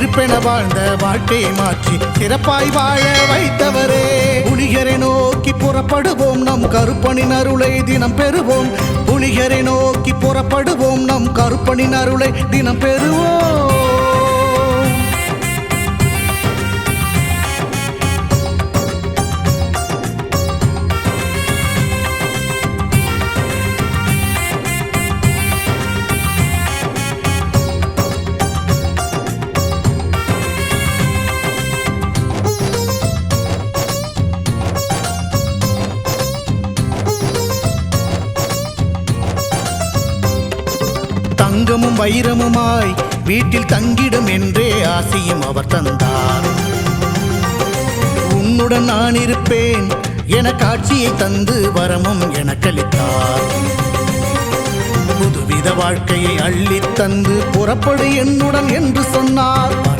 இருப்பென வாழ்ந்த வாழ்க்கையை மாற்றி சிறப்பாய் வாழ வைத்தவரே. புலிகரை நோக்கி புறப்படுவோம், நம் கருப்பனின் அருளை தினம் பெறுவோம். புலிகரை நோக்கி புறப்படுவோம், நம் கருப்பனின் அருளை தினம் பெறுவோம். தங்கமும் வைரமுமாய் வீட்டில் தங்கிடும் என்றே ஆசையும் அவர் தந்தார். உன்னுடன் நான் இருப்பேன் என காட்சியை தந்து வரமும் எனக்களித்தார். புதுவித வாழ்க்கையை அள்ளித் தந்து புறப்படு என்னுடன் என்று சொன்னார்.